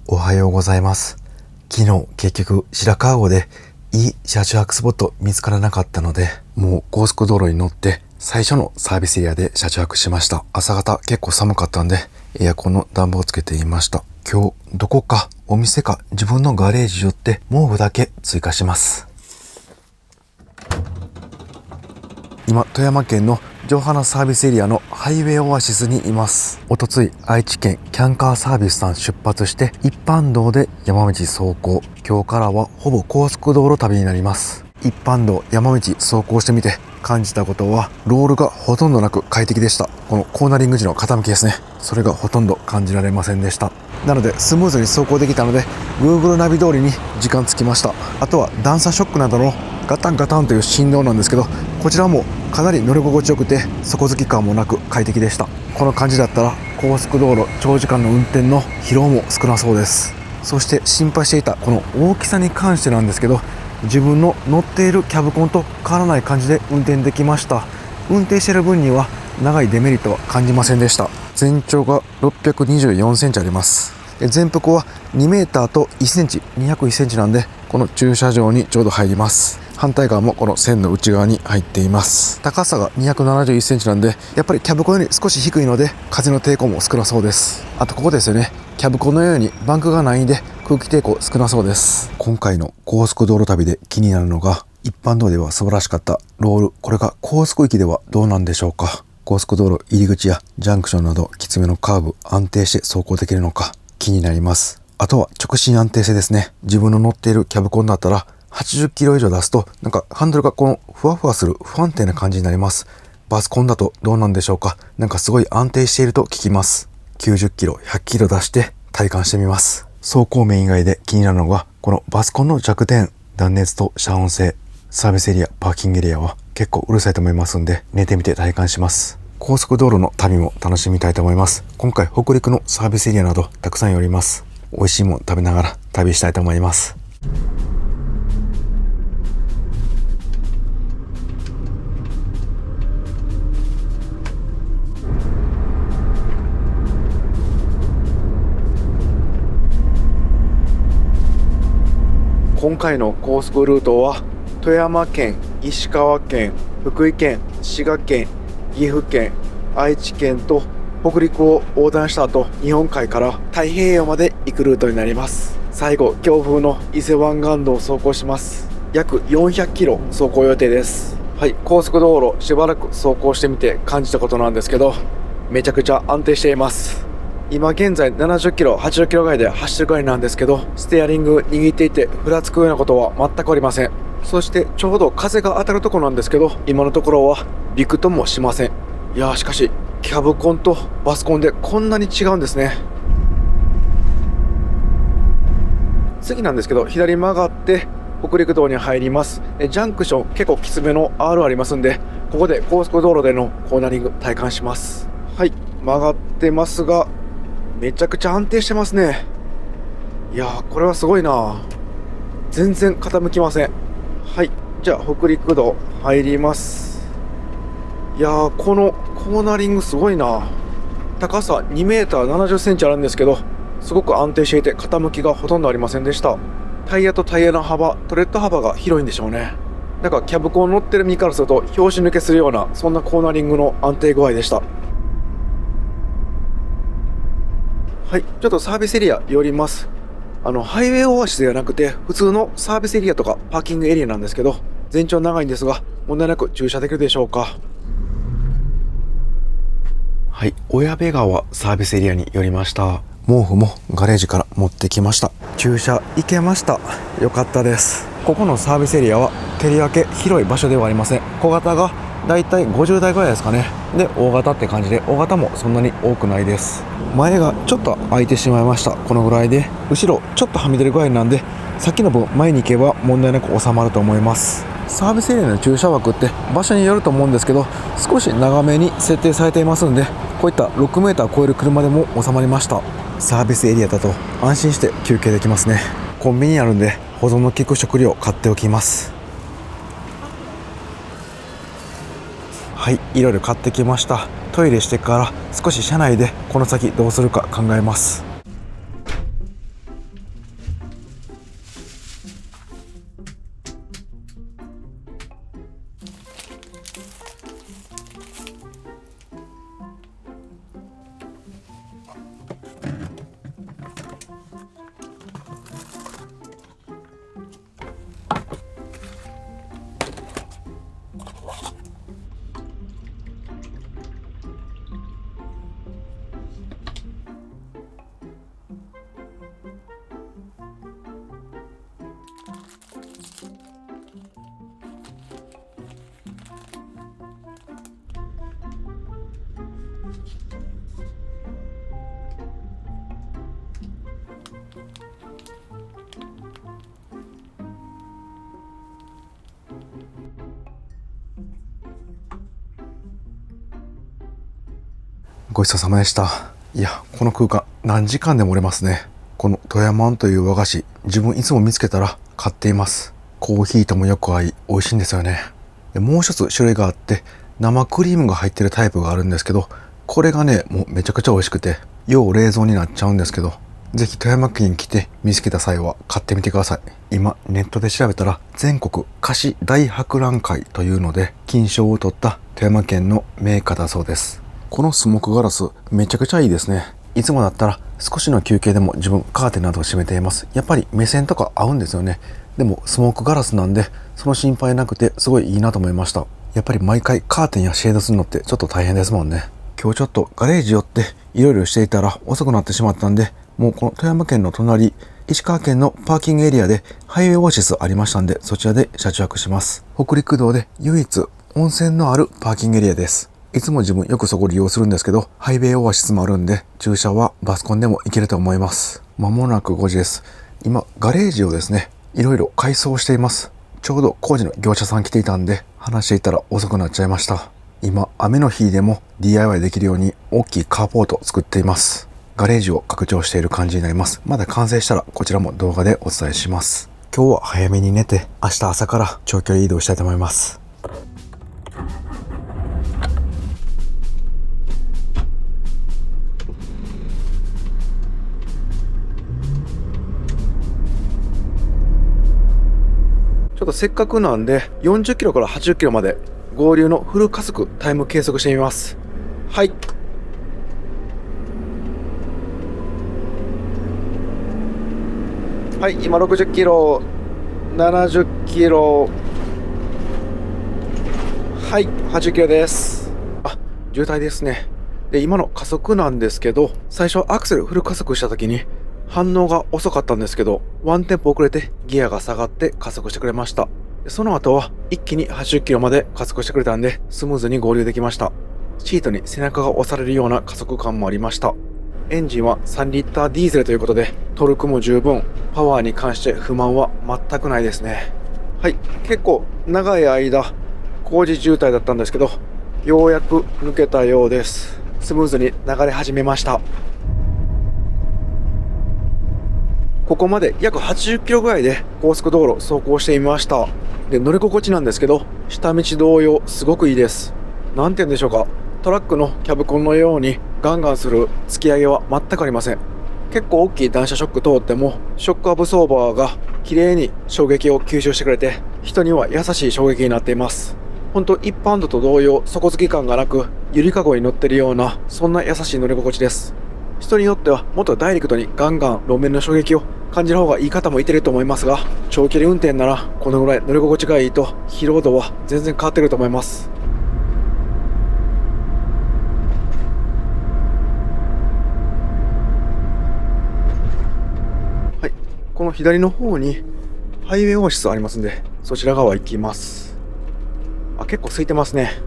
おはようございます。昨日結局白川郷でいい車中泊スポット見つからなかったので、もう高速道路に乗って最初のサービスエリアで車中泊しました。朝方結構寒かったんでエアコンの暖房をつけていました。今日どこかお店か自分のガレージ寄って毛布だけ追加します。今富山県の城原サービスエリアのハイウェイオアシスにいます。おとつい愛知県キャンカーサービスさん出発して一般道で山道走行。今日からはほぼ高速道路旅になります。一般道山道走行してみて感じたことは、ロールがほとんどなく快適でした。このコーナリング時の傾きですね、それがほとんど感じられませんでした。なのでスムーズに走行できたので Google ナビ通りに時間つきました。あとは段差ショックなどのガタンガタンという振動なんですけど、こちらもかなり乗り心地よくて底付き感もなく快適でした。この感じだったら高速道路長時間の運転の疲労も少なそうです。そして心配していたこの大きさに関してなんですけど、自分の乗っているキャブコンと変わらない感じで運転できました。運転している分には長いデメリットは感じませんでした。全長が624センチあります。全幅は2メーターと1センチ201センチなんで、この駐車場にちょうど入ります。反対側もこの線の内側に入っています。高さが271センチなんで、やっぱりキャブコンより少し低いので風の抵抗も少なそうです。あとここですよね、キャブコンのようにバンクがないんで空気抵抗少なそうです。今回の高速道路旅で気になるのが、一般道では素晴らしかったロール、これが高速域ではどうなんでしょうか。高速道路入り口やジャンクションなどきつめのカーブ、安定して走行できるのか気になります。あとは直進安定性ですね。自分の乗っているキャブコンだったら80キロ以上出すとなんかハンドルがこのふわふわする不安定な感じになります。バスコンだとどうなんでしょうか。なんかすごい安定していると聞きます。90キロ100キロ出して体感してみます。走行面以外で気になるのがこのバスコンの弱点、断熱と遮音性。サービスエリア、パーキングエリアは結構うるさいと思いますんで、寝てみて体感します。高速道路の旅も楽しみたいと思います。今回北陸のサービスエリアなどたくさん寄ります。美味しいもの食べながら旅したいと思います。今回の高速ルートは富山県、石川県、福井県、滋賀県、岐阜県、愛知県と北陸を横断した後、日本海から太平洋まで行くルートになります。最後、強風の伊勢湾岸道を走行します。約400キロ走行予定です。はい、高速道路しばらく走行してみて感じたことなんですけど、めちゃくちゃ安定しています。今現在70キロ、80キロぐらいで走ってるぐらいなんですけど、ステアリング握っていてふらつくようなことは全くありません。そしてちょうど風が当たるところなんですけど、今のところはびくともしません。いやー、しかしキャブコンとバスコンでこんなに違うんですね。次なんですけど、左曲がって北陸道に入ります。ジャンクション結構きつめの R ありますんで、ここで高速道路でのコーナリング体感します。はい、曲がってますがめちゃくちゃ安定してますね。いやー、これはすごいな。全然傾きません。はい、じゃあ北陸道入ります。いやー、このコーナリングすごいな。高さ2メーター70センチあるんですけど、すごく安定していて傾きがほとんどありませんでした。タイヤとタイヤの幅、トレッド幅が広いんでしょうね。なんかキャブコン乗ってる身からすると拍子抜けするような、そんなコーナリングの安定具合でした。はい、ちょっとサービスエリア寄ります。ハイウェイオアシスではなくて普通のサービスエリアとかパーキングエリアなんですけど、全長長いんですが問題なく駐車できるでしょうか。はい、小矢部川サービスエリアに寄りました。毛布もガレージから持ってきました。駐車行けました。よかったです。ここのサービスエリアはとりわけ広い場所ではありません。小型がだいたい50台ぐらいですかね。で大型って感じで、大型もそんなに多くないです。前がちょっと開いてしまいました。このぐらいで後ろちょっとはみ出るぐらいなんで、先の分前に行けば問題なく収まると思います。サービスエリアの駐車枠って場所によると思うんですけど、少し長めに設定されていますんで、こういった6メーター超える車でも収まりました。サービスエリアだと安心して休憩できますね。コンビニあるんで保存の効く食料買っておきます。はい、いろいろ買ってきました。トイレしてから少し車内でこの先どうするか考えます。ごちそうさまでした。いや、この空間何時間でもおれますね。この富山あんという和菓子、自分いつも見つけたら買っています。コーヒーともよく合い美味しいんですよね。でもう一つ種類があって、生クリームが入ってるタイプがあるんですけど、これがね、もうめちゃくちゃ美味しくて、要冷蔵になっちゃうんですけど、ぜひ富山県に来て見つけた際は買ってみてください。今ネットで調べたら、全国菓子大博覧会というので金賞を取った富山県の銘菓だそうです。このスモークガラスめちゃくちゃいいですね。いつもだったら少しの休憩でも自分カーテンなどを閉めています。やっぱり目線とか合うんですよね。でもスモークガラスなんでその心配なくてすごいいいなと思いました。やっぱり毎回カーテンやシェードするのってちょっと大変ですもんね。今日ちょっとガレージ寄っていろいろしていたら遅くなってしまったんで、もうこの富山県の隣、石川県のパーキングエリアでハイウェイオアシスありましたんで、そちらで車中泊します。北陸道で唯一温泉のあるパーキングエリアです。いつも自分よくそこ利用するんですけど、ハイウェイオアシスもあるんで、駐車はバスコンでも行けると思います。まもなく5時です。今、ガレージをですね、いろいろ改装しています。ちょうど工事の業者さん来ていたんで、話していたら遅くなっちゃいました。今、雨の日でも DIY できるように大きいカーポートを作っています。ガレージを拡張している感じになります。まだ完成したらこちらも動画でお伝えします。今日は早めに寝て、明日朝から長距離移動したいと思います。ちょっとせっかくなんで40キロから80キロまで合流のフル加速タイム計測してみます。はい。はい、今60キロ、70キロ、はい、80キロです。あ、渋滞ですね。で、今の加速なんですけど、最初アクセルフル加速した時に反応が遅かったんですけど、ワンテンポ遅れてギアが下がって加速してくれました。その後は一気に80キロまで加速してくれたんで、スムーズに合流できました。シートに背中が押されるような加速感もありました。エンジンは3リッターディーゼルということで、トルクも十分、パワーに関して不満は全くないですね。はい、結構長い間、工事渋滞だったんですけど、ようやく抜けたようです。スムーズに流れ始めました。ここまで約80キロぐらいで高速道路走行してみました。で、乗り心地なんですけど、下道同様すごくいいです。なんて言うんでしょうか。トラックのキャブコンのようにガンガンする突き上げは全くありません。結構大きい段車ショック通ってもショックアブソーバーが綺麗に衝撃を吸収してくれて、人には優しい衝撃になっています。本当一般道と同様底付き感がなく、ゆりかごに乗ってるようなそんな優しい乗り心地です。人によってはもっとダイレクトにガンガン路面の衝撃を感じる方がいい方もいてると思いますが、長距離運転ならこのぐらい乗り心地がいいと疲労度は全然変わってくると思います。はい、この左の方にハイウェイオアシスありますんで、そちら側行きます。あ、結構空いてますね。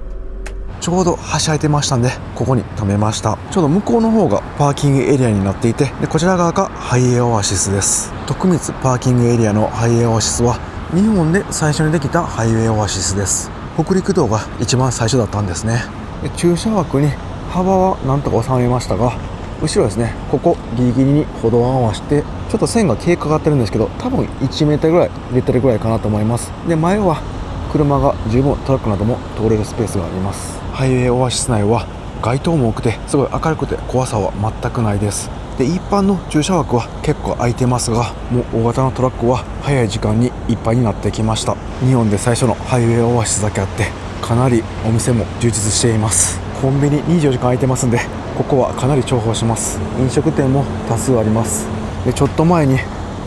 ちょうど橋空いてましたんで、ここに止めました。ちょうど向こうの方がパーキングエリアになっていて、でこちら側がハイウェイオアシスです。徳光パーキングエリアのハイウェイオアシスは日本で最初にできたハイウェイオアシスです。北陸道が一番最初だったんですね。で駐車枠に幅はなんとか収めましたが、後ろですね、ここギリギリに歩道を合わせて、ちょっと線が消えかかってるんですけど、多分1メートルぐらい入れてるぐらいかなと思います。で前は車が十分トラックなども通れるスペースがあります。ハイウェイオアシス内は街灯も多くてすごい明るくて怖さは全くないです。で一般の駐車枠は結構空いてますが、もう大型のトラックは早い時間にいっぱいになってきました。日本で最初のハイウェイオアシスだけあって、かなりお店も充実しています。コンビニ24時間空いてますんで、ここはかなり重宝します。飲食店も多数あります。でちょっと前に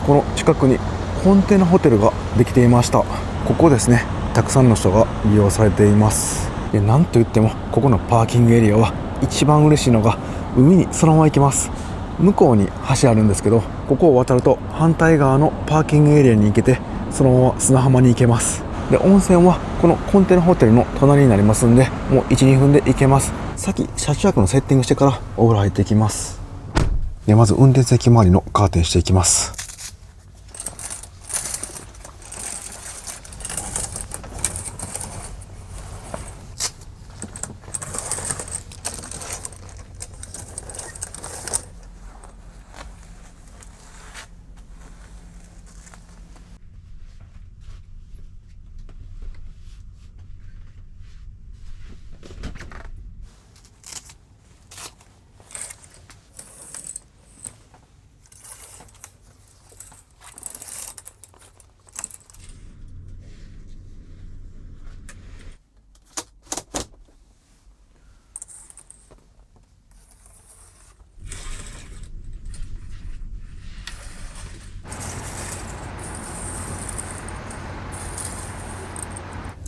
この近くにコンテナホテルができていました。ここですね、たくさんの人が利用されています。でなんといってもここのパーキングエリアは一番嬉しいのが海にそのまま行けます。向こうに橋あるんですけど、ここを渡ると反対側のパーキングエリアに行けて、そのまま砂浜に行けます。で温泉はこのコンテナホテルの隣になりますんで、もう 1,2 分で行けます。先車中泊のセッティングしてからお風呂入っていきます。でまず運転席周りのカーテンしていきます。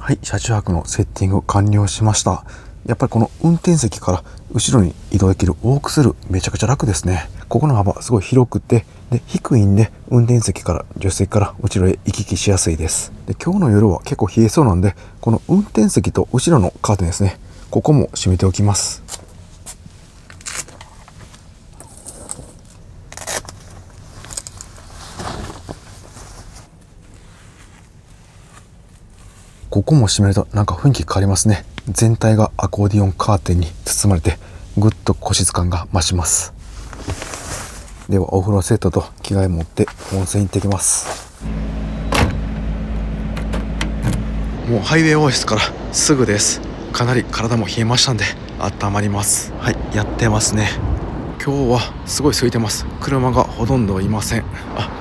はい、車中泊のセッティング完了しました。やっぱりこの運転席から後ろに移動できるウォークスルーめちゃくちゃ楽ですね。ここの幅すごい広くて、で低いんで運転席から助手席から後ろへ行き来しやすいです。で今日の夜は結構冷えそうなんで、この運転席と後ろのカーテンですね、ここも閉めておきます。ここも閉めるとなんか雰囲気変わりますね。全体がアコーディオンカーテンに包まれてぐっと個室感が増します。ではお風呂セットと着替え持って温泉行ってきます。もうハイウェイオアシスからすぐです。かなり体も冷えましたんで温まります。はい、やってますね。今日はすごい空いてます。車がほとんどいません。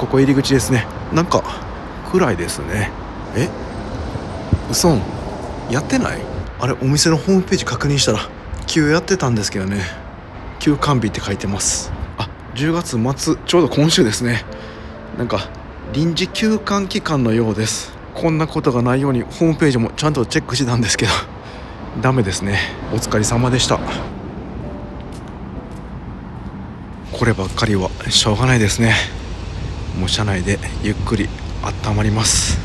ここ入り口ですね。なんか暗いですね。嘘、やってない？あれ、お店のホームページ確認したら休やってたんですけどね。休館日って書いてます。10月末、ちょうど今週ですね。なんか臨時休館期間のようです。こんなことがないようにホームページもちゃんとチェックしてたんですけどダメですね。お疲れ様でした。こればっかりはしょうがないですね。もう車内でゆっくり温まります。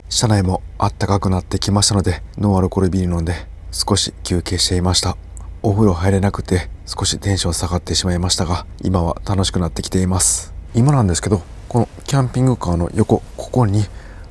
車内もあったかくなってきましたので、ノンアルコールビール飲んで少し休憩していました。お風呂入れなくて少しテンション下がってしまいましたが、今は楽しくなってきています。今なんですけど、このキャンピングカーの横、ここに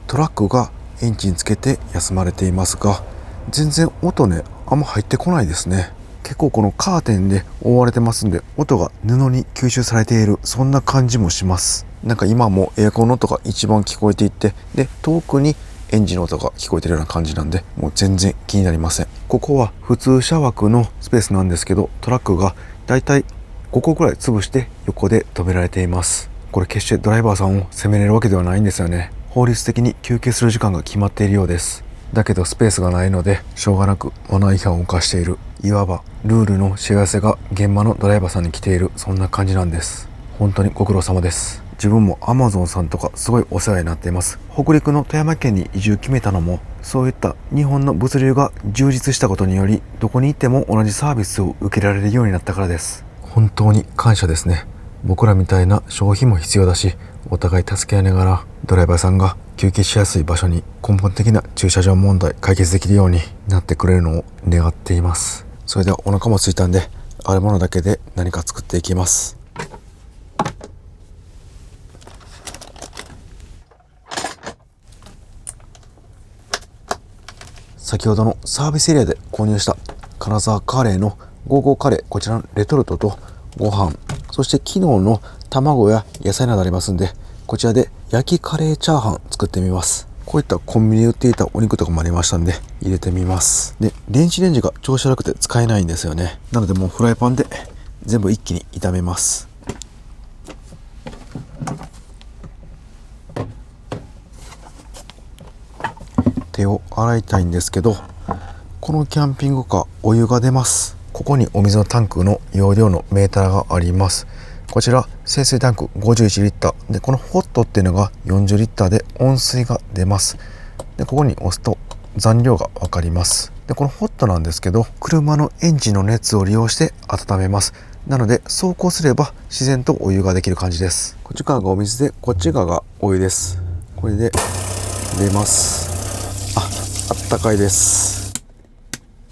トラックがエンジンつけて休まれていますが、全然音ね、あんま入ってこないですね。結構このカーテンで覆われてますんで、音が布に吸収されている、そんな感じもします。なんか今もエアコンの音が一番聞こえていて、で遠くにエンジンの音が聞こえてるような感じなんで、もう全然気になりません。ここは普通車枠のスペースなんですけど、トラックがだいたい5個くらい潰して横で止められています。これ決してドライバーさんを責めれるわけではないんですよね。法律的に休憩する時間が決まっているようです。だけどスペースがないのでしょうがなくマナー違反を犯している、いわばルールのしわせが現場のドライバーさんに来ている、そんな感じなんです。本当にご苦労様です。自分も Amazon さんとかすごいお世話になっています。北陸の富山県に移住決めたのも、そういった日本の物流が充実したことにより、どこに行っても同じサービスを受けられるようになったからです。本当に感謝ですね。僕らみたいな消費も必要だし、お互い助け合いながらドライバーさんが休憩しやすい場所に根本的な駐車場問題解決できるようになってくれるのを願っています。それではお腹も空いたんで、あるものだけで何か作っていきます。先ほどのサービスエリアで購入した金沢カレーのゴーゴーカレー、こちらのレトルトとご飯、そして昨日の卵や野菜などありますんで、こちらで焼きカレーチャーハン作ってみます。こういったコンビニで売っていたお肉とかもありましたんで入れてみます。で電子レンジが調子悪くて使えないんですよね。なのでもうフライパンで全部一気に炒めます。手を洗いたいんですけど、このキャンピングカーお湯が出ます。ここにお水のタンクの容量のメーターがあります。こちら清水タンク51リッターで、このホットっていうのが40リッターで温水が出ます。でここに押すと残量が分かります。でこのホットなんですけど、車のエンジンの熱を利用して温めます。なので走行すれば自然とお湯ができる感じです。こっち側がお水で、こっち側がお湯です。これで入れます。あったかいです。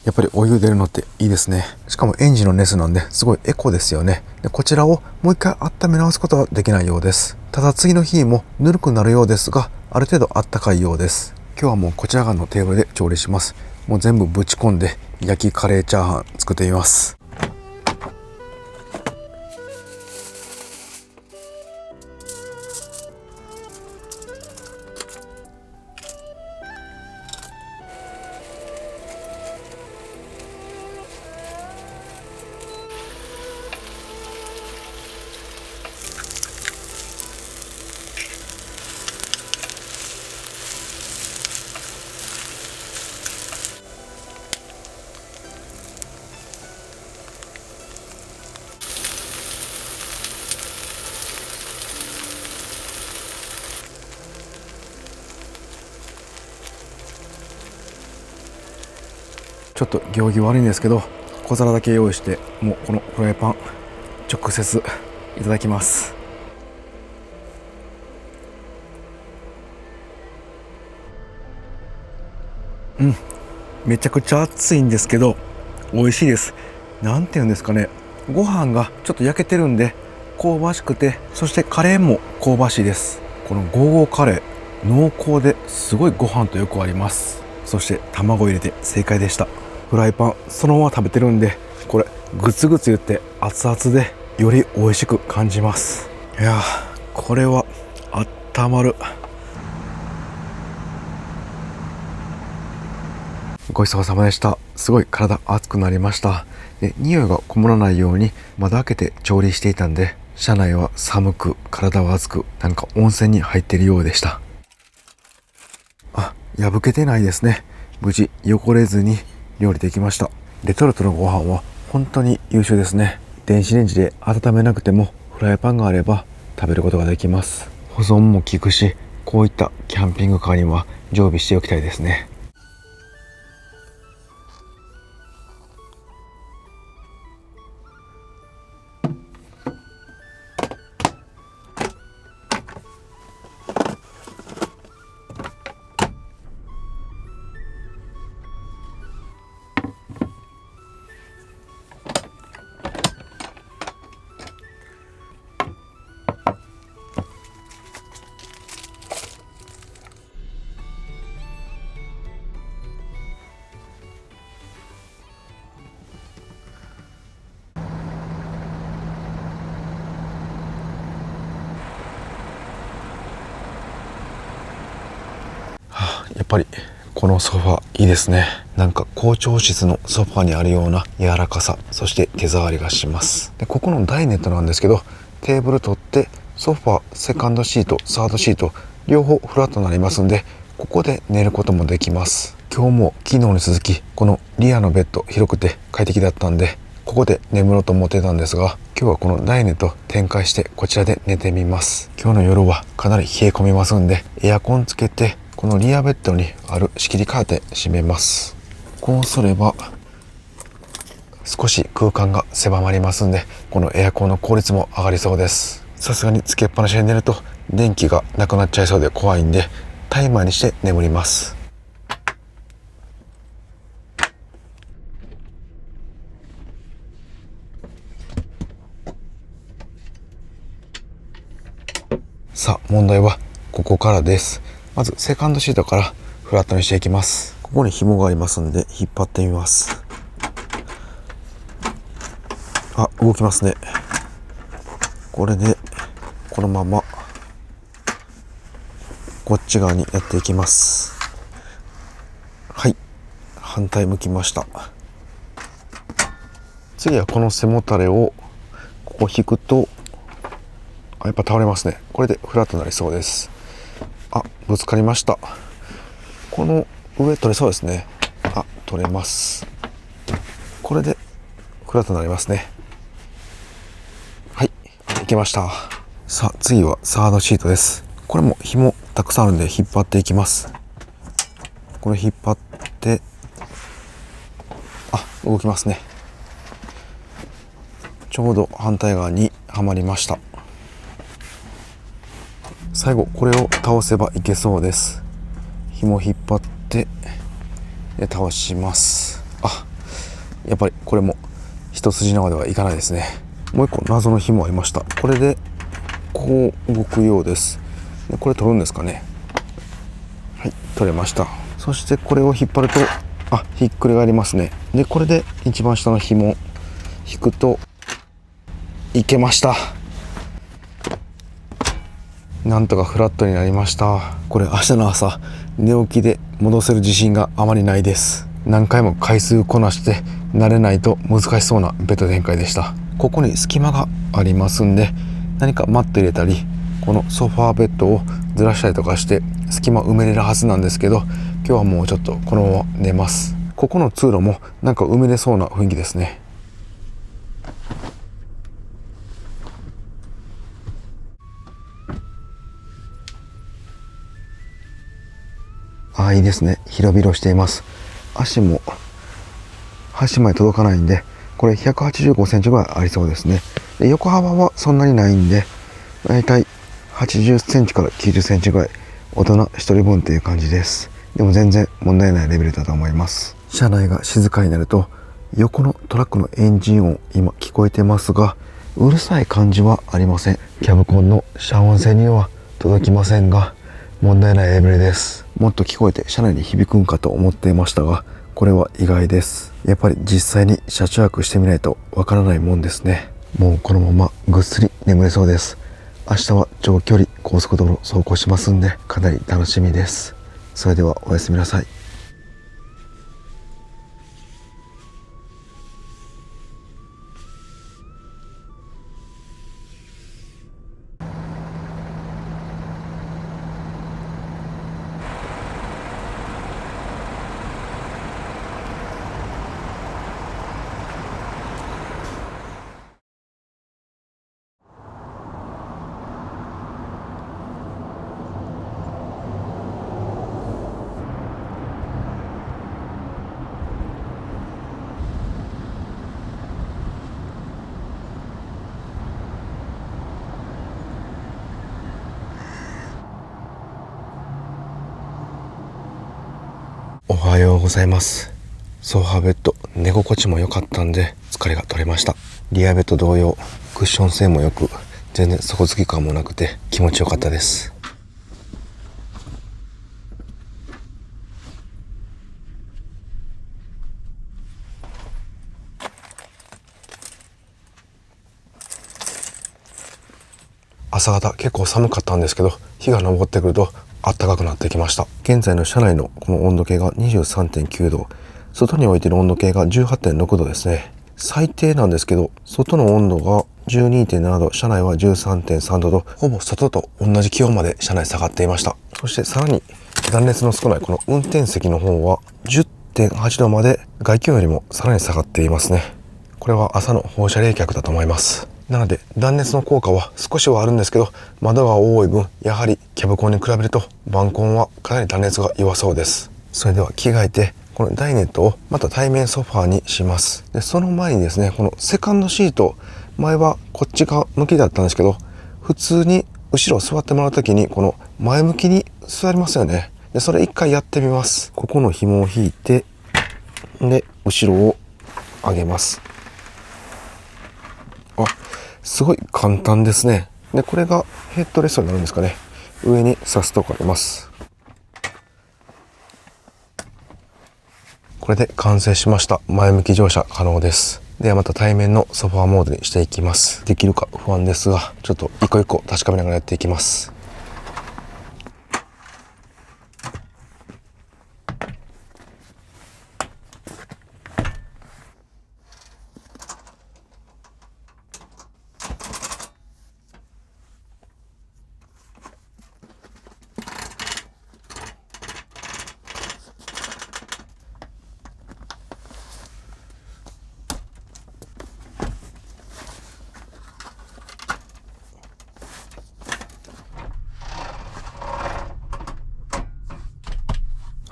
やっぱりお湯出るのっていいですね。しかもエンジンの熱なんですごいエコですよね。でこちらをもう一回温め直すことはできないようです。ただ次の日もぬるくなるようですが、ある程度あったかいようです。今日はもうこちら側のテーブルで調理します。もう全部ぶち込んで焼きカレーチャーハン作ってみます。ちょっと行儀悪いんですけど、小皿だけ用意して、もうこのフライパン直接いただきます。めちゃくちゃ熱いんですけど美味しいです。なんていうんですかね、ご飯がちょっと焼けてるんで香ばしくて、そしてカレーも香ばしいです。このゴーゴーカレー濃厚ですごいご飯とよく合います。そして卵入れて正解でした。フライパンそのまま食べてるんで、これグツグツ言って熱々でより美味しく感じます。いやー、これはあったまる。ごちそうさまでした。すごい体熱くなりました。で、匂いがこもらないように窓開けて調理していたんで、車内は寒く体は熱く、なんか温泉に入っているようでした。あ、破けてないですね。無事汚れずに料理できました。レトルトのご飯は本当に優秀ですね。電子レンジで温めなくてもフライパンがあれば食べることができます。保存も効くし、こういったキャンピングカーには常備しておきたいですね。やっぱりこのソファいいですね。なんか校長室のソファにあるような柔らかさ、そして手触りがします。でここのダイネットなんですけど、テーブル取ってソファ、セカンドシート、サードシート両方フラットになりますんで、ここで寝ることもできます。今日も昨日に続きこのリアのベッド広くて快適だったんで、ここで眠ろうと思ってたんですが、今日はこのダイネット展開してこちらで寝てみます。今日の夜はかなり冷え込みますんで、エアコンつけてこのリアベッドにある仕切りカーテン閉めます。こうすれば少し空間が狭まりますんで、このエアコンの効率も上がりそうです。さすがにつけっぱなしで寝ると電気がなくなっちゃいそうで怖いんで、タイマーにして眠ります。さあ問題はここからです。まずセカンドシートからフラットにしていきます。ここに紐がありますんで引っ張ってみます。あ、動きますね。これでこのままこっち側にやっていきます。はい、反対向きました。次はこの背もたれをここ引くと、やっぱ倒れますね。これでフラットになりそうです。あ、ぶつかりました。この上取れそうですね。あ、取れます。これでフラットになりますね。はい、いけました。さあ次はサードシートです。これも紐たくさんあるんで引っ張っていきます。これ引っ張って、あ、動きますね。ちょうど反対側にはまりました。最後これを倒せばいけそうです。紐引っ張ってで倒します。あ、やっぱりこれも一筋縄ではいかないですね。もう一個謎の紐ありました。これでこう動くようです。でこれ取るんですかね。はい、取れました。そしてこれを引っ張るとひっくり返りますね。でこれで一番下の紐引くといけました。なんとかフラットになりました。これ明日の朝寝起きで戻せる自信があまりないです。何回も回数こなして慣れないと難しそうなベッド展開でした。ここに隙間がありますんで、何かマット入れたりこのソファーベッドをずらしたりとかして隙間埋めれるはずなんですけど、今日はもうちょっとこのまま寝ます。ここの通路もなんか埋めれそうな雰囲気ですね。いいですね。広々しています。足も端まで届かないんで、これ185センチぐらいありそうですね。で横幅はそんなにないんで、だいたい80センチから90センチぐらい、大人1人分っていう感じです。でも全然問題ないレベルだと思います。車内が静かになると、横のトラックのエンジン音今聞こえてますが、うるさい感じはありません。キャブコンの遮音性には届きませんが、問題ないレベルです。もっと聞こえて車内に響くんかと思っていましたが、これは意外です。やっぱり実際に車中泊してみないとわからないもんですね。もうこのままぐっすり眠れそうです。明日は長距離高速道路走行しますんで、かなり楽しみです。それではおやすみなさい。おはようございます。ソファーベッド寝心地も良かったんで疲れが取れました。リアベッド同様クッション性も良く、全然底付き感もなくて気持ちよかったです。朝方結構寒かったんですけど、日が昇ってくると暖かくなってきました。現在の車内のこの温度計が 23.9 度、外に置いている温度計が 18.6 度ですね。最低なんですけど、外の温度が 12.7 度、車内は 13.3 度と、ほぼ外と同じ気温まで車内下がっていました。そしてさらに断熱の少ないこの運転席の方は 10.8 度まで外気温よりもさらに下がっていますね。これは朝の放射冷却だと思います。なので断熱の効果は少しはあるんですけど、窓が多い分やはりキャブコンに比べるとバンコンはかなり断熱が弱そうです。それでは着替えてこのダイネットをまた対面ソファーにします。でその前にですね、このセカンドシート、前はこっち側向きだったんですけど、普通に後ろ座ってもらうときにこの前向きに座りますよね。でそれ一回やってみます。ここの紐を引いて、で後ろを上げます。すごい簡単ですね。でこれがヘッドレストになるんですかね。上に挿すとこあります。これで完成しました。前向き乗車可能です。ではまた対面のソファーモードにしていきます。できるか不安ですが、ちょっと一個一個確かめながらやっていきます。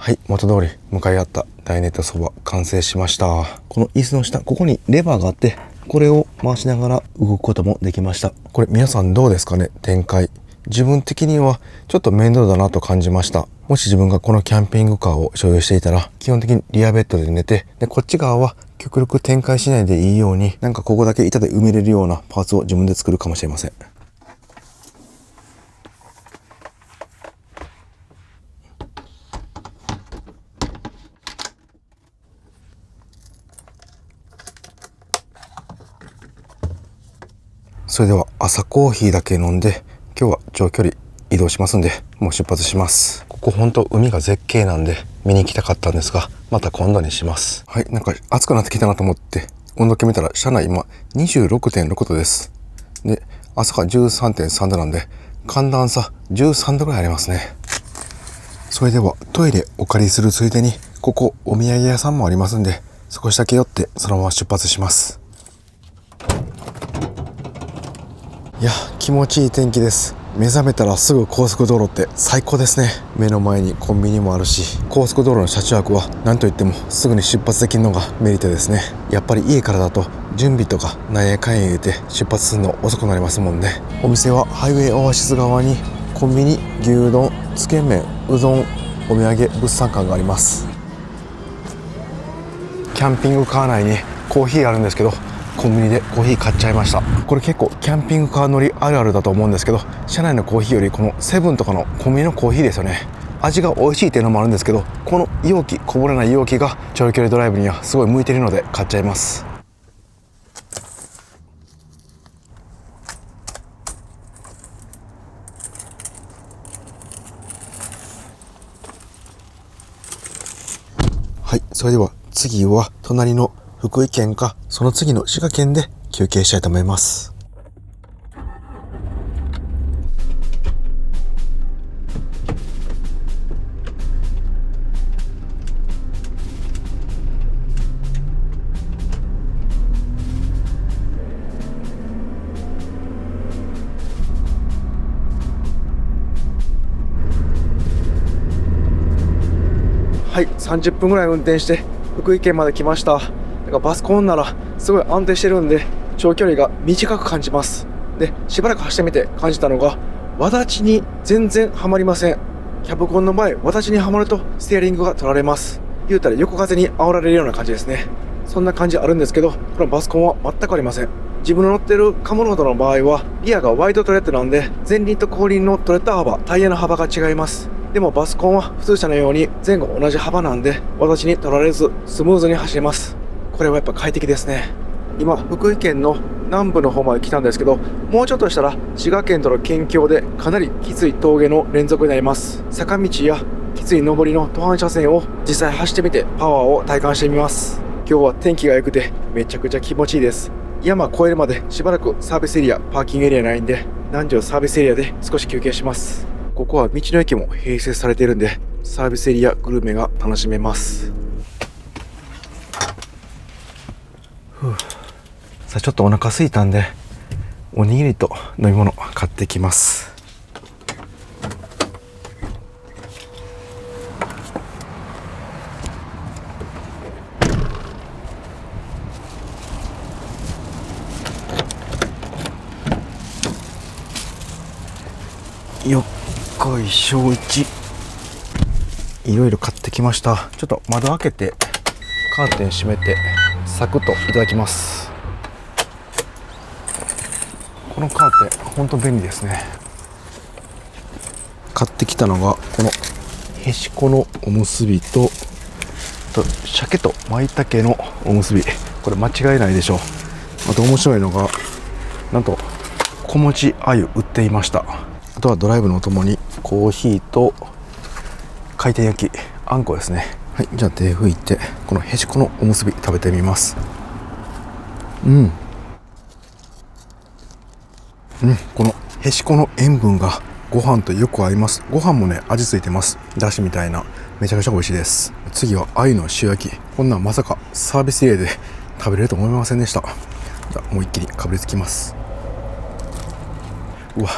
はい、元通り向かい合ったダイネットソファ完成しました。この椅子の下、ここにレバーがあって、これを回しながら動くこともできました。これ皆さんどうですかね、展開。自分的にはちょっと面倒だなと感じました。もし自分がこのキャンピングカーを所有していたら、基本的にリアベッドで寝て、で、こっち側は極力展開しないでいいように、なんかここだけ板で埋めれるようなパーツを自分で作るかもしれません。それでは朝コーヒーだけ飲んで、今日は長距離移動しますんで、もう出発します。ここ本当海が絶景なんで見に行きたかったんですが、また今度にします。はい、なんか暑くなってきたなと思って温度計見たら車内今 26.6 度です。で、朝が 13.3 度なんで寒暖差13度ぐらいありますね。それではトイレお借りするついでに、ここお土産屋さんもありますんで、少しだけ寄ってそのまま出発します。いや、気持ちいい天気です。目覚めたらすぐ高速道路って最高ですね。目の前にコンビニもあるし、高速道路の車中泊は何といってもすぐに出発できるのがメリットですね。やっぱり家からだと準備とかなんやかんや入れて出発するの遅くなりますもんね。お店はハイウェイオアシス側にコンビニ、牛丼、つけ麺、うどん、お土産物産館があります。キャンピングカー内にコーヒーあるんですけど、コンビニでコーヒー買っちゃいました。これ結構キャンピングカー乗りあるあるだと思うんですけど、車内のコーヒーよりこのセブンとかのコンビニのコーヒーですよね。味が美味しいっていうのもあるんですけど、この容器、こぼれない容器が長距離ドライブにはすごい向いているので買っちゃいます。はい、それでは次は隣の福井県かその次の滋賀県で休憩したいと思います。はい、30分ぐらい運転して福井県まで来ました。バスコンならすごい安定してるんで長距離が短く感じます。で、しばらく走ってみて感じたのが、わだちに全然はまりません。キャブコンの場合、わだちにはまるとステアリングが取られます。言うたら横風に煽られるような感じですね。そんな感じあるんですけど、このバスコンは全くありません。自分の乗ってるカムロードの場合はリアがワイドトレッドなんで、前輪と後輪のトレッド幅、タイヤの幅が違います。でもバスコンは普通車のように前後同じ幅なんで、わだちに取られずスムーズに走れます。これはやっぱ快適ですね。今福井県の南部の方まで来たんですけど、もうちょっとしたら滋賀県との県境でかなりきつい峠の連続になります。坂道やきつい上りの途半車線を実際走ってみてパワーを体感してみます。今日は天気が良くてめちゃくちゃ気持ちいいです。山越えるまでしばらくサービスエリア、パーキングエリアないんで、南條サービスエリアで少し休憩します。ここは道の駅も併設されているんで、サービスエリアグルメが楽しめます。さあちょっとお腹空いたんで、おにぎりと飲み物買ってきます。よっこいしょいち、いろいろ買ってきました。ちょっと窓開けてカーテン閉めてサクッといただきます。このカーテン本当便利ですね。買ってきたのがこのへしこのおむすびと、鮭と舞茸のおむすび。これ間違いないでしょう。あと面白いのが、なんと小餅あゆ売っていました。あとはドライブのお供にコーヒーと回転焼き、あんこですね。はい、じゃあ手拭いてこのへしこのおむすび食べてみます。このへしこの塩分がご飯とよく合います。ご飯もね、味付いてます。だしみたいな、めちゃくちゃ美味しいです。次は鮎の塩焼き。こんなんまさかサービスエリアで食べれると思いませんでした。じゃあもう一気にかぶりつきます。うわ、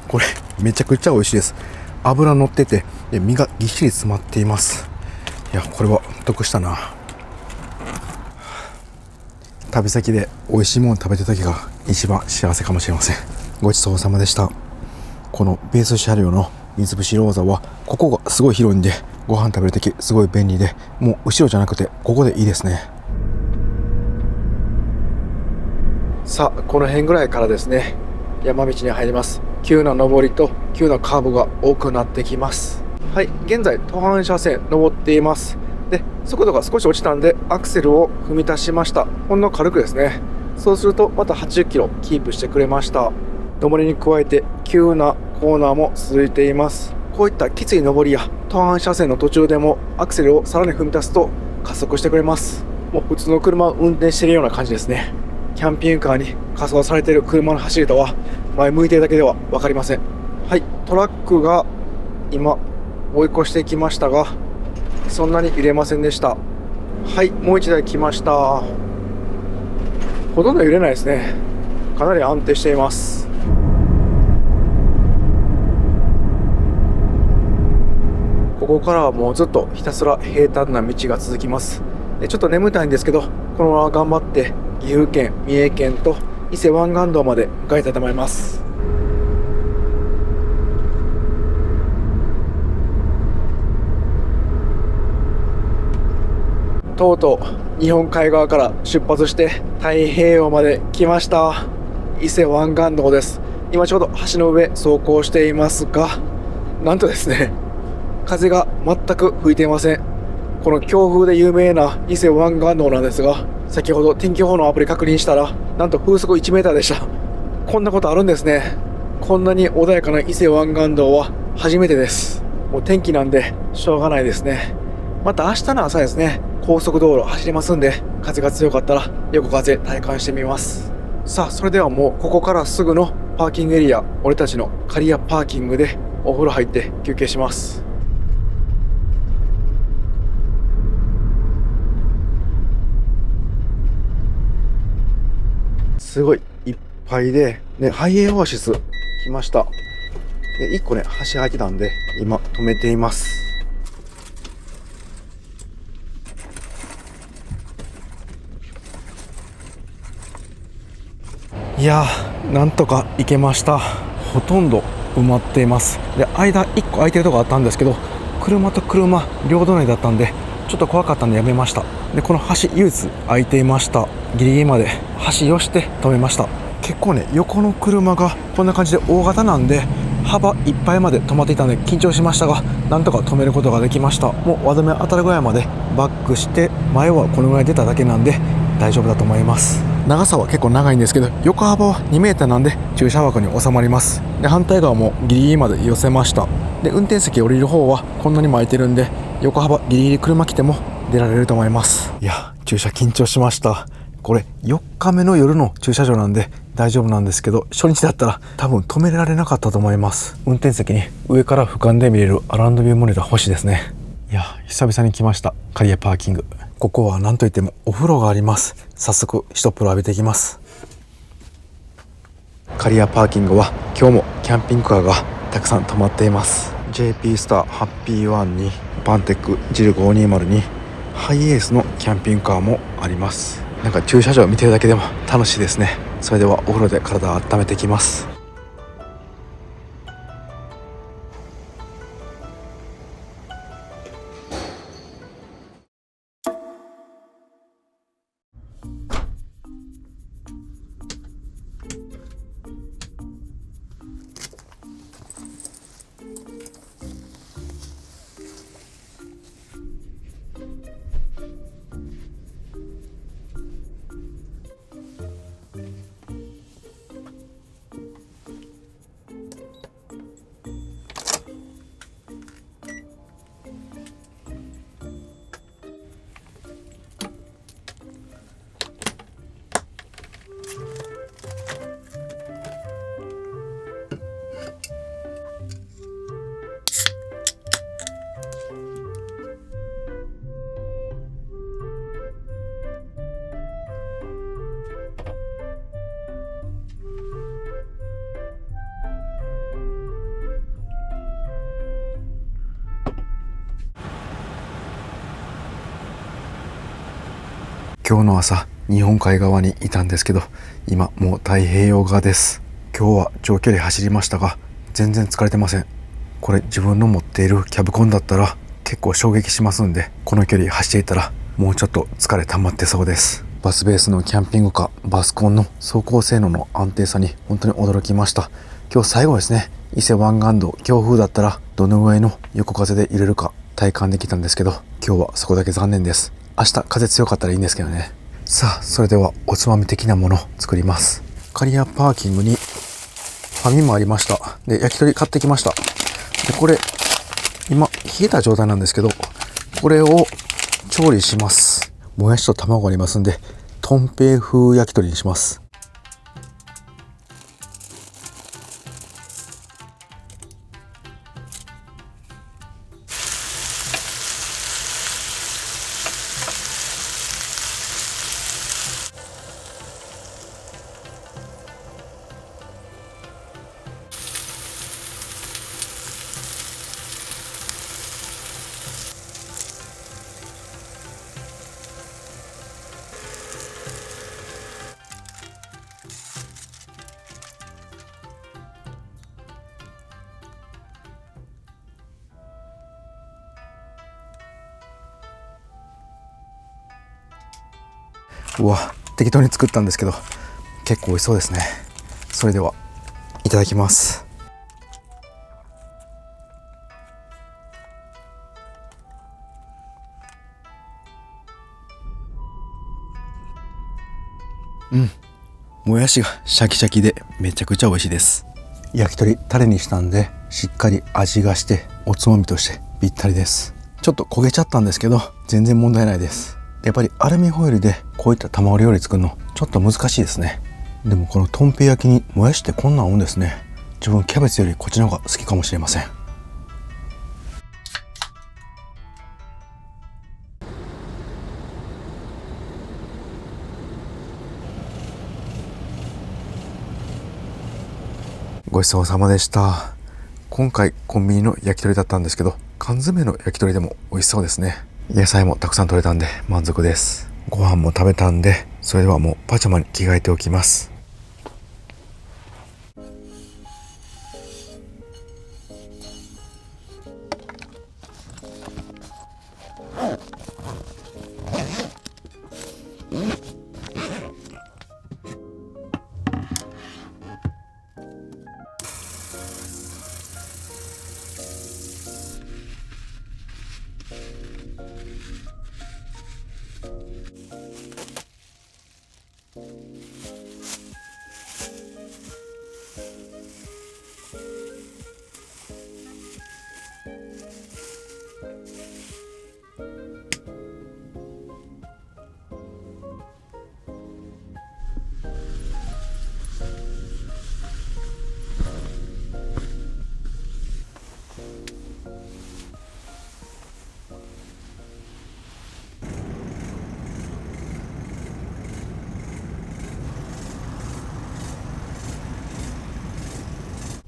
これめちゃくちゃ美味しいです。脂乗ってて、で身がぎっしり詰まっています。いや、これは得したな。旅先で美味しいもの食べてる時が一番幸せかもしれません。ごちそうさまでした。このベース車両の水伏ローザはここがすごい広いんで、ご飯食べるときすごい便利で、もう後ろじゃなくてここでいいですね。さあこの辺ぐらいからですね、山道に入ります。急な上りと急なカーブが多くなってきます。はい、現在途半車線上っています。で、速度が少し落ちたんでアクセルを踏み出しました。ほんの軽くですね。そうするとまた80キロキープしてくれました。上りに加えて急なコーナーも続いています。こういったきつい上りや途半車線の途中でもアクセルをさらに踏み出すと加速してくれます。もう普通の車を運転しているような感じですね。キャンピングカーに仮装されている車の走りとは前向いているだけでは分かりません。はい、トラックが今追い越してきましたが、そんなに揺れませんでした。はい、もう1台来ました。ほとんど揺れないですね。かなり安定しています。ここからはもうずっとひたすら平坦な道が続きます。でちょっと眠たいんですけど、このまま頑張って岐阜県、三重県と伊勢湾岸道まで向かいたいと思います。とうとう日本海側から出発して太平洋まで来ました。伊勢湾岸道です。今ちょうど橋の上走行していますが、なんとですね、風が全く吹いていません。この強風で有名な伊勢湾岸道なんですが、先ほど天気予報のアプリ確認したらなんと風速1メーターでした。こんなことあるんですね。こんなに穏やかな伊勢湾岸道は初めてです。もう天気なんでしょうがないですね。また明日の朝ですね、高速道路走りますんで、風が強かったら横風体感してみます。さあそれではもうここからすぐのパーキングエリア、俺たちの刈谷パーキングでお風呂入って休憩します。すごいいっぱいで、ね、ハイエーオアシス来ました。で1個ね橋開いてたんで今止めています。いやーなんとか行けました。ほとんど埋まっています。で間1個空いてるとこあったんですけど、車と車両隣だったんでちょっと怖かったんでやめました。でこの橋唯一空いていました。ギリギリまで橋よして止めました。結構ね横の車がこんな感じで大型なんで幅いっぱいまで止まっていたので緊張しましたが、なんとか止めることができました。もう輪止め当たるぐらいまでバックして前はこのぐらい出ただけなんで大丈夫だと思います。長さは結構長いんですけど、横幅は2メーターなんで駐車枠に収まります。で反対側もギリギリまで寄せました。で運転席降りる方はこんなに巻いてるんで、横幅ギリギリ車来ても出られると思います。いや駐車緊張しました。これ4日目の夜の駐車場なんで大丈夫なんですけど、初日だったら多分止められなかったと思います。運転席に上から俯瞰で見れるアラウンドビューモニター欲しいですね。いや久々に来ました刈谷パーキング。ここは何といってもお風呂があります。早速一風呂浴びていきます。刈谷パーキングは今日もキャンピングカーがたくさん止まっています。 JP スターハッピーワンにバンテックジル520にハイエースのキャンピングカーもあります。なんか駐車場を見てるだけでも楽しいですね。それではお風呂で体を温めていきます。今日の朝日本海側にいたんですけど、今もう太平洋側です。今日は長距離走りましたが全然疲れてません。これ自分の持っているキャブコンだったら結構衝撃しますんで、この距離走っていたらもうちょっと疲れ溜まってそうです。バスベースのキャンピングカーバスコンの走行性能の安定さに本当に驚きました。今日最後ですね、伊勢湾岸道強風だったらどのぐらいの横風で入れるか体感できたんですけど、今日はそこだけ残念です。明日風強かったらいいんですけどね。さあ、それではおつまみ的なもの作ります。刈谷パーキングにファミもありました。で、焼き鳥買ってきました。で、これ今冷えた状態なんですけど、これを調理します。もやしと卵ありますんで、とんぺい風焼き鳥にします。うわ、適当に作ったんですけど結構美味しそうですね。それではいただきます。もやしがシャキシャキでめちゃくちゃ美味しいです。焼き鳥タレにしたんでしっかり味がしておつまみとしてぴったりです。ちょっと焦げちゃったんですけど全然問題ないです。やっぱりアルミホイルでこういった卵料理作るのちょっと難しいですね。でもこのとんぺい焼きにもやしってこんなん合うんですね。自分キャベツよりこっちの方が好きかもしれません。ごちそうさまでした。今回コンビニの焼き鳥だったんですけど、缶詰の焼き鳥でも美味しそうですね。野菜もたくさん取れたんで満足です。ご飯も食べたんで、それではもうパジャマに着替えておきます。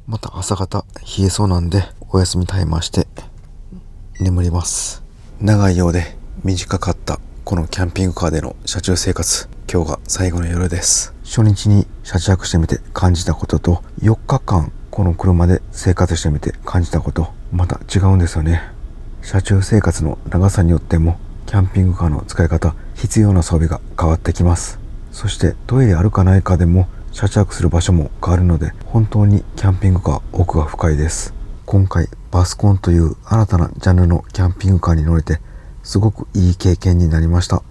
また朝方冷えそうなんでお休みタイマーして眠ります。長いようで短かったこのキャンピングカーでの車中生活、今日が最後の夜です。初日に車中泊してみて感じたことと、4日間この車で生活してみて感じたこと、また違うんですよね。車中生活の長さによってもキャンピングカーの使い方、必要な装備が変わってきます。そしてトイレあるかないかでも車中泊する場所も変わるので、本当にキャンピングカー奥が深いです。今回バスコンという新たなジャンルのキャンピングカーに乗れてすごくいい経験になりました。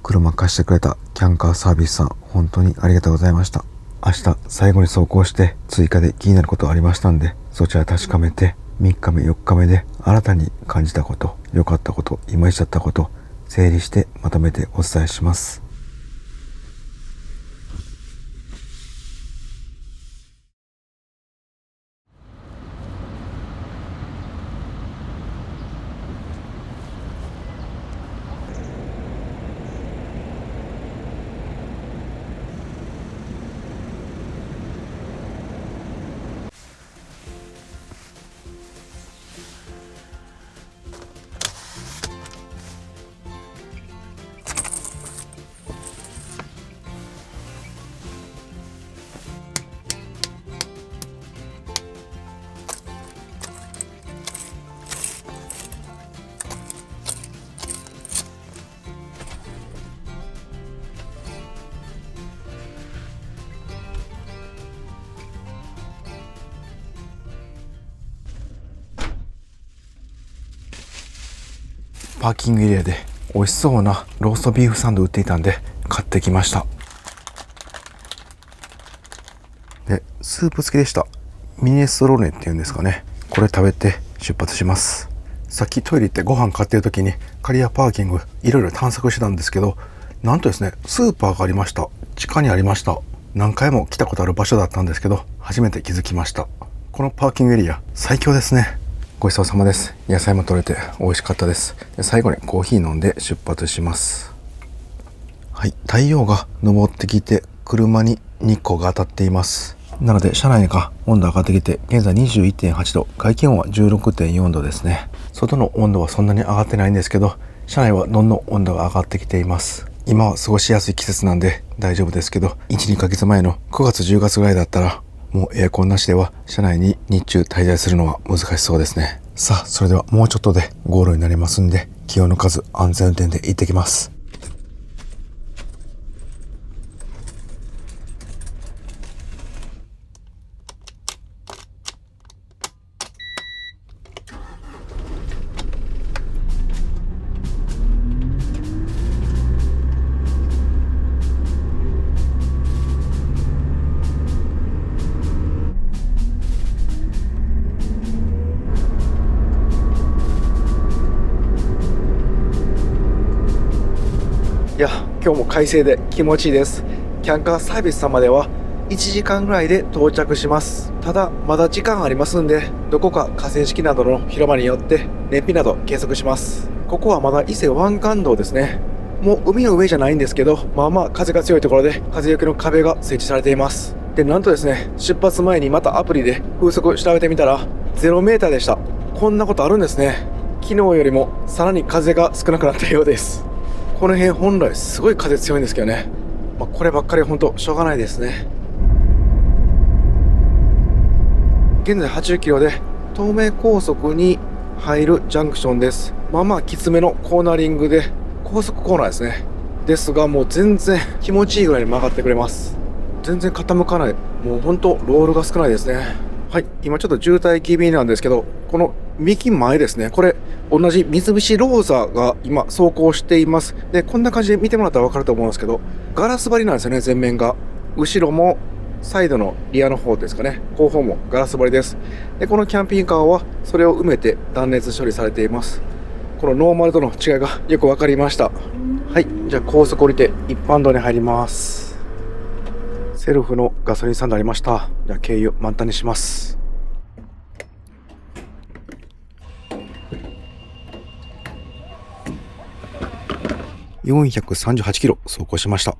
車貸してくれたキャンカーサービスさん、本当にありがとうございました。明日最後に走行して追加で気になることありましたんで、そちら確かめて3日目4日目で新たに感じたこと、良かったこと、いまいちだったこと、整理してまとめてお伝えします。パーキングエリアで美味しそうなローストビーフサンド売っていたんで買ってきました。で、スープ付きでした。ミネストローネっていうんですかね。これ食べて出発します。さっきトイレ行ってご飯買ってる時に刈谷パーキングいろいろ探索してたんですけど、なんとですね、スーパーがありました。地下にありました。何回も来たことある場所だったんですけど、初めて気づきました。このパーキングエリア最強ですね。ごちそうさまです。野菜も取れて美味しかったです。で、最後にコーヒー飲んで出発します。はい、太陽が昇ってきて車に日光が当たっています。なので車内が温度上がってきて、現在 21.8 度、外気温は 16.4 度ですね。外の温度はそんなに上がってないんですけど、車内はどんどん温度が上がってきています。今は過ごしやすい季節なんで大丈夫ですけど、1、2ヶ月前の9月10月ぐらいだったら、もうエアコンなしでは車内に日中滞在するのは難しそうですね。さあ、それではもうちょっとでゴールになりますんで、気を抜かず安全運転で行ってきます。いや、今日も快晴で気持ちいいです。キャンカーサービス様では1時間ぐらいで到着します。ただまだ時間ありますんで、どこか河川敷などの広場によって燃費など計測します。ここはまだ伊勢湾岸道ですね。もう海の上じゃないんですけど、まあまあ風が強いところで風よけの壁が設置されています。で、なんとですね、出発前にまたアプリで風速調べてみたら0メーターでした。こんなことあるんですね。昨日よりもさらに風が少なくなったようです。この辺本来すごい風強いんですけどね、こればっかり本当しょうがないですね。現在80キロで東名高速に入るジャンクションです。まあまあきつめのコーナリングで高速コーナーですね。ですがもう全然気持ちいいぐらいに曲がってくれます。全然傾かない。もう本当ロールが少ないですね。はい、今ちょっと渋滞気味なんですけど、この右前ですね、これ同じ三菱ローザが今走行しています。で、こんな感じで見てもらったら分かると思うんですけど、ガラス張りなんですよね、前面が。後ろもサイドのリアの方ですかね、後方もガラス張りです。で、このキャンピングカーはそれを埋めて断熱処理されています。このノーマルとの違いがよく分かりました。はい、じゃあ高速降りて一般道に入ります。セルフのガソリンスタンドありました。じゃあ軽油満タンにします。438キロ走行しました。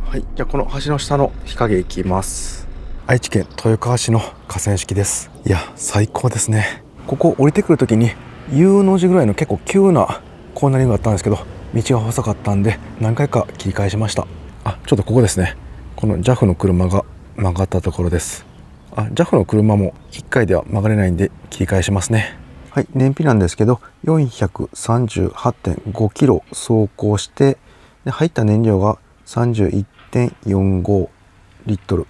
はい、じゃあこの橋の下の日陰行きます。愛知県豊川市の河川敷です。いや、最高ですね。ここ降りてくるときに U の字ぐらいの結構急なコーナリングがあったんですけど、道が細かったんで何回か切り返しました。あ、ちょっとここですね。この JAF の車が曲がったところです。JAF の車も1回では曲がれないんで切り返しますね。はい、燃費なんですけど 438.5 キロ走行して、で入った燃料が 31.45 リットル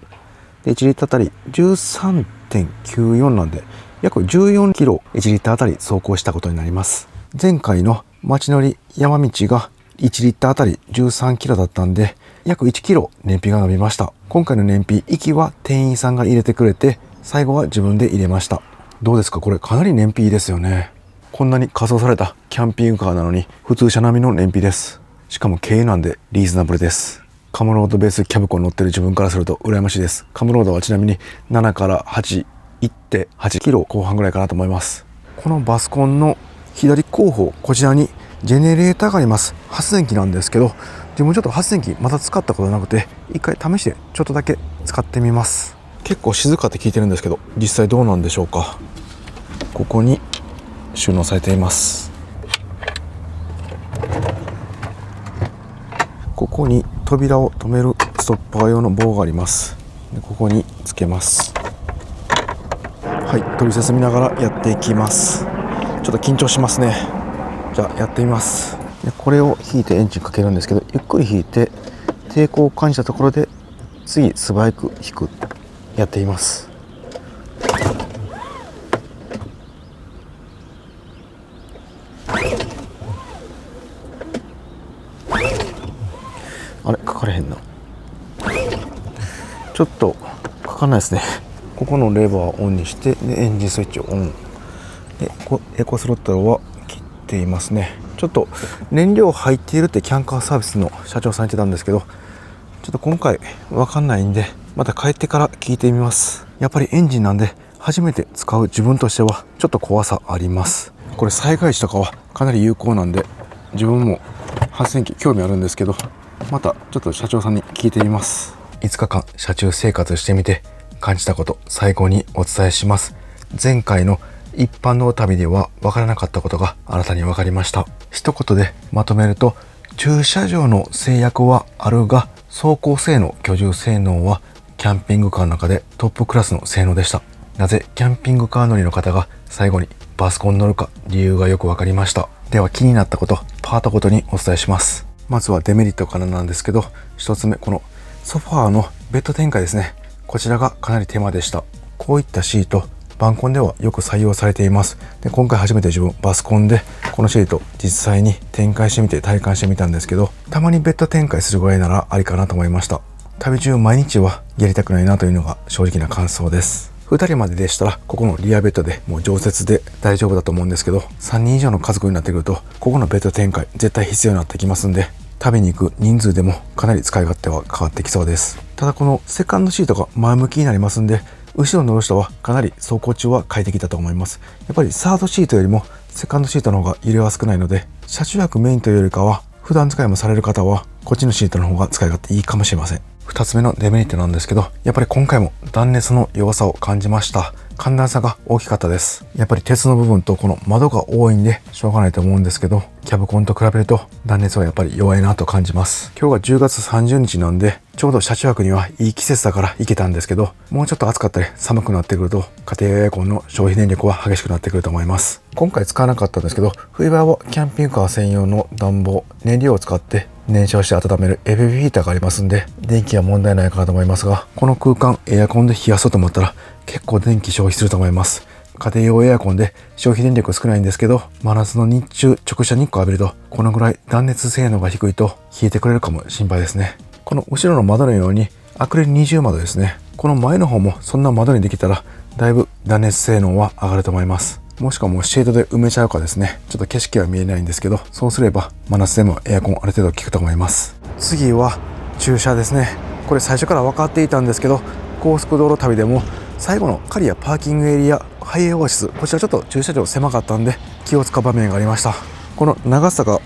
で、1リッターあたり 13.94 なんで約14キロ1リッターあたり走行したことになります。前回の街乗り山道が1リッターあたり13キロだったんで、約1キロ燃費が伸びました。今回の燃費、行きは店員さんが入れてくれて、最後は自分で入れました。どうですか、これかなり燃費いいですよね。こんなに仮装されたキャンピングカーなのに普通車並みの燃費です。しかも軽油なんでリーズナブルです。カムロードベースキャブコン乗ってる自分からすると羨ましいです。カムロードはちなみに7から8行って8キロ後半ぐらいかなと思います。このバスコンの左後方、こちらにジェネレーターがあります。発電機なんですけど、自分ちょっと発電機まだ使ったことなくて、一回試してちょっとだけ使ってみます。結構静かって聞いてるんですけど、実際どうなんでしょうか。ここに収納されています。ここに扉を止めるストッパー用の棒があります。で、ここにつけます。はい、取説見ながらやっていきます。ちょっと緊張しますね。じゃあやってみます。で、これを引いてエンジンかけるんですけど、ゆっくり引いて抵抗を感じたところで次素早く引く、やっています。あれ、かかれへんな。ちょっとかかんないですね。ここのレバーをオンにして、でエンジンスイッチをオンで、エコスロットルは切っていますね。ちょっと燃料入っているってキャンカーサービスの社長さん言ってたんですけど、ちょっと今回わかんないんで、また帰ってから聞いてみます。やっぱりエンジンなんで初めて使う自分としてはちょっと怖さあります。これ災害時とかはかなり有効なんで、自分も発電機興味あるんですけど、またちょっと社長さんに聞いてみます。5日間車中生活してみて感じたこと最後にお伝えします。前回の一般の旅では分からなかったことが新たに分かりました。一言でまとめると、駐車場の制約はあるが走行性能、居住性能はキャンピングカーの中でトップクラスの性能でした。なぜキャンピングカー乗りの方が最後にバスコンに乗るか、理由がよく分かりました。では気になったことパートごとにお伝えします。まずはデメリットからなんですけど、一つ目、このソファーのベッド展開ですね。こちらがかなり手間でした。こういったシートバンコンではよく採用されています。で、今回初めて自分バスコンでこのシート実際に展開してみて体感してみたんですけど、たまにベッド展開するぐらいならありかなと思いました。旅中毎日はやりたくないなというのが正直な感想です。2人まででしたらここのリアベッドでもう常設で大丈夫だと思うんですけど、3人以上の家族になってくるとここのベッド展開絶対必要になってきますんで、旅に行く人数でもかなり使い勝手は変わってきそうです。ただこのセカンドシートが前向きになりますんで、後ろに乗る人はかなり走行中は快適だと思います。やっぱりサードシートよりもセカンドシートの方が揺れは少ないので、車中泊メインというよりかは普段使いもされる方はこっちのシートの方が使い勝手いいかもしれません。2つ目のデメリットなんですけど、やっぱり今回も断熱の弱さを感じました。寒暖差が大きかったです。やっぱり鉄の部分とこの窓が多いんでしょうがないと思うんですけど、キャブコンと比べると断熱はやっぱり弱いなと感じます。今日が10月30日なんで、ちょうど車中泊にはいい季節だから行けたんですけど、もうちょっと暑かったり寒くなってくると家庭用エアコンの消費電力は激しくなってくると思います。今回使わなかったんですけど、冬場はキャンピングカー専用の暖房、燃料を使って燃焼して温めるエベビーヒーターがありますんで、電気は問題ないかなと思いますが、この空間エアコンで冷やそうと思ったら結構電気消費すると思います。家庭用エアコンで消費電力少ないんですけど、真夏の日中直射日光浴びるとこのぐらい断熱性能が低いと冷えてくれるかも心配ですね。この後ろの窓のようにアクリル二重窓ですね。この前の方もそんな窓にできたらだいぶ断熱性能は上がると思います。もしくはもうシェードで埋めちゃうかですね。ちょっと景色は見えないんですけど、そうすれば真夏でもエアコンある程度効くと思います。次は駐車ですね。これ最初から分かっていたんですけど、高速道路旅でも最後の刈谷パーキングエリアハイエーオアシス、こちらちょっと駐車場狭かったんで気を使う場面がありました。この長さが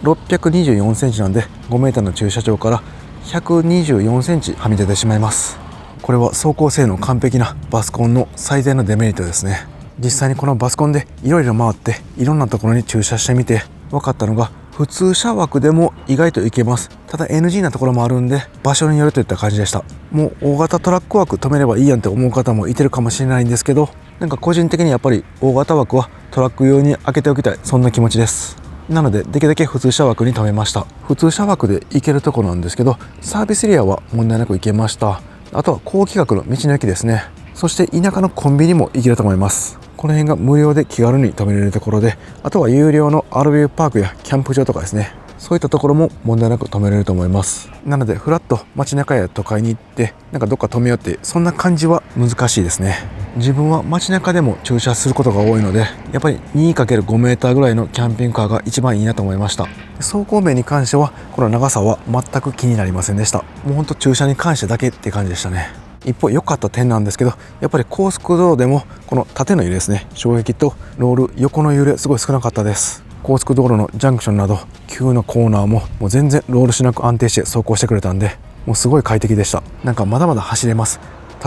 624センチなんで、5メーターの駐車場から124センチはみ出てしまいます。これは走行性能完璧なバスコンの最大のデメリットですね。実際にこのバスコンでいろいろ回っていろんなところに駐車してみて分かったのが、普通車枠でも意外といけます。ただ NG なところもあるんで場所によるといった感じでした。もう大型トラック枠止めればいいやんって思う方もいてるかもしれないんですけど、なんか個人的にやっぱり大型枠はトラック用に開けておきたい、そんな気持ちです。なのでできるだけ普通車枠に止めました。普通車枠で行けるところなんですけど、サービスエリアは問題なく行けました。あとは高規格の道の駅ですね。そして田舎のコンビニも行けると思います。この辺が無料で気軽に止めれるところで、あとは有料の RV パークやキャンプ場とかですね、そういったところも問題なく止めれると思います。なのでフラッと街中や都会に行ってなんかどっか止めようって、そんな感じは難しいですね。自分は街中でも駐車することが多いので、やっぱり 2×5 メーターぐらいのキャンピングカーが一番いいなと思いました。走行面に関してはこの長さは全く気になりませんでした。もうほんと駐車に関してだけって感じでしたね。一方良かった点なんですけど、やっぱり高速道路でもこの縦の揺れですね、衝撃とロール横の揺れすごい少なかったです。高速道路のジャンクションなど急なコーナーももう全然ロールしなく安定して走行してくれたんで、もうすごい快適でした。なんかまだまだ走れます。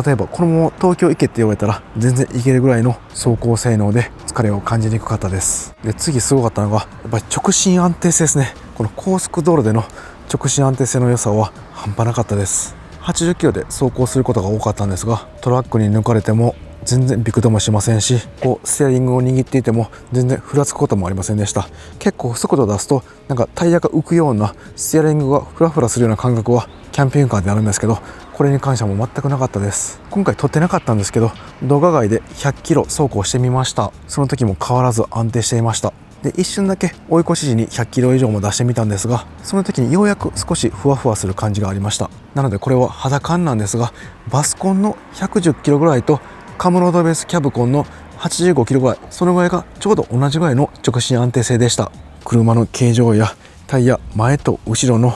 例えばこのまま東京行けって言われたら全然行けるぐらいの走行性能で疲れを感じにくかったです。で、次すごかったのがやっぱり直進安定性ですね。この高速道路での直進安定性の良さは半端なかったです。80キロで走行することが多かったんですが、トラックに抜かれても全然ビクともしませんし、ステアリングを握っていても全然ふらつくこともありませんでした。結構速度を出すとなんかタイヤが浮くような、ステアリングがフラフラするような感覚はキャンピングカーであるんですけど、これに関してはもう全くなかったです。今回撮ってなかったんですけど、動画外で100キロ走行してみました。その時も変わらず安定していました。で一瞬だけ追い越し時に100キロ以上も出してみたんですが、その時にようやく少しふわふわする感じがありました。なのでこれは肌感なんですが、バスコンの110キロぐらいとカムロードベースキャブコンの85キロぐらい、そのぐらいがちょうど同じぐらいの直進安定性でした。車の形状やタイヤ前と後ろの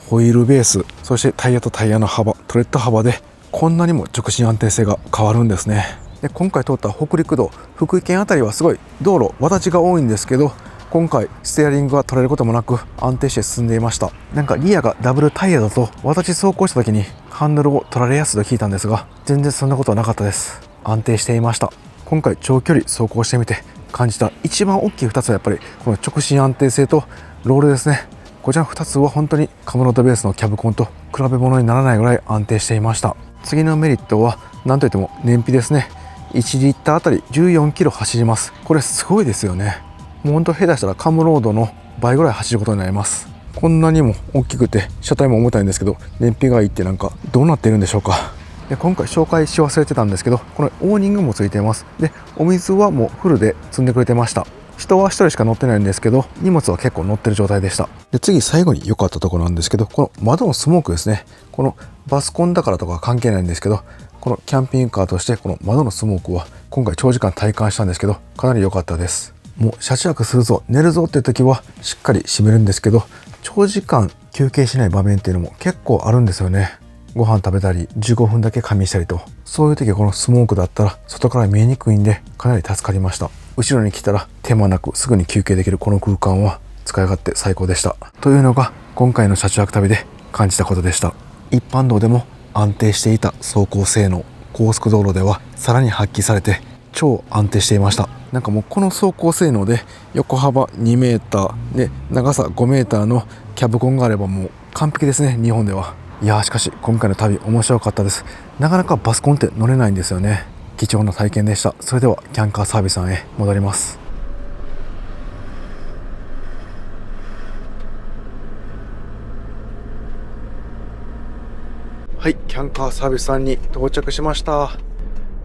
ホイールベース、そしてタイヤとタイヤの幅、トレッド幅でこんなにも直進安定性が変わるんですね。で今回通った北陸道、福井県あたりはすごい道路わだちが多いんですけど、今回ステアリングが取れることもなく安定して進んでいました。なんかリアがダブルタイヤだと私走行した時にハンドルを取られやすいと聞いたんですが、全然そんなことはなかったです。安定していました。今回長距離走行してみて感じた一番大きい2つはやっぱりこの直進安定性とロールですね。こちらの2つは本当にカムロードベースのキャブコンと比べ物にならないぐらい安定していました。次のメリットは何といっても燃費ですね。1リッターあたり14キロ走ります。これすごいですよね。もう本当下手したらカムロードの倍ぐらい走ることになります。こんなにも大きくて車体も重たいんですけど、燃費がいいってなんかどうなっているんでしょうか。で今回紹介し忘れてたんですけど、このオーニングもついています。でお水はもうフルで積んでくれてました。人は1人しか乗ってないんですけど、荷物は結構乗ってる状態でした。で次最後に良かったところなんですけど、この窓のスモークですね。このバスコンだからとか関係ないんですけど、このキャンピングカーとしてこの窓のスモークは今回長時間体感したんですけど、かなり良かったです。もう車中泊するぞ、寝るぞっていう時はしっかり閉めるんですけど、長時間休憩しない場面っていうのも結構あるんですよね。ご飯食べたり15分だけ仮眠したりと、そういう時はこのスモークだったら外から見えにくいんでかなり助かりました。後ろに来たら手間なくすぐに休憩できるこの空間は使い勝手最高でした。というのが今回の車中泊旅で感じたことでした。一般道でも安定していた走行性能、高速道路ではさらに発揮されて超安定していました。なんかもうこの走行性能で横幅2メーターで長さ5メーターのキャブコンがあればもう完璧ですね、日本では。いやーしかし今回の旅面白かったです。なかなかバスコンって乗れないんですよね。貴重な体験でした。それではキャンカーサービスさんへ戻ります。はい、キャンカーサービスさんに到着しました。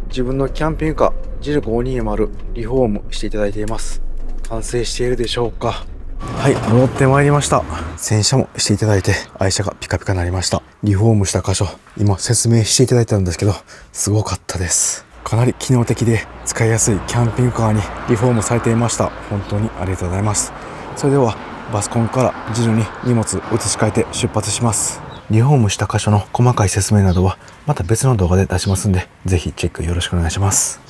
自分のキャンピングカージル520リフォームしていただいています。完成しているでしょうか。はい、戻ってまいりました。洗車もしていただいて愛車がピカピカになりました。リフォームした箇所今説明していただいたんですけど、すごかったです。かなり機能的で使いやすいキャンピングカーにリフォームされていました。本当にありがとうございます。それではバスコンからジルに荷物移し替えて出発します。リフォームした箇所の細かい説明などはまた別の動画で出しますんで、ぜひチェックよろしくお願いします。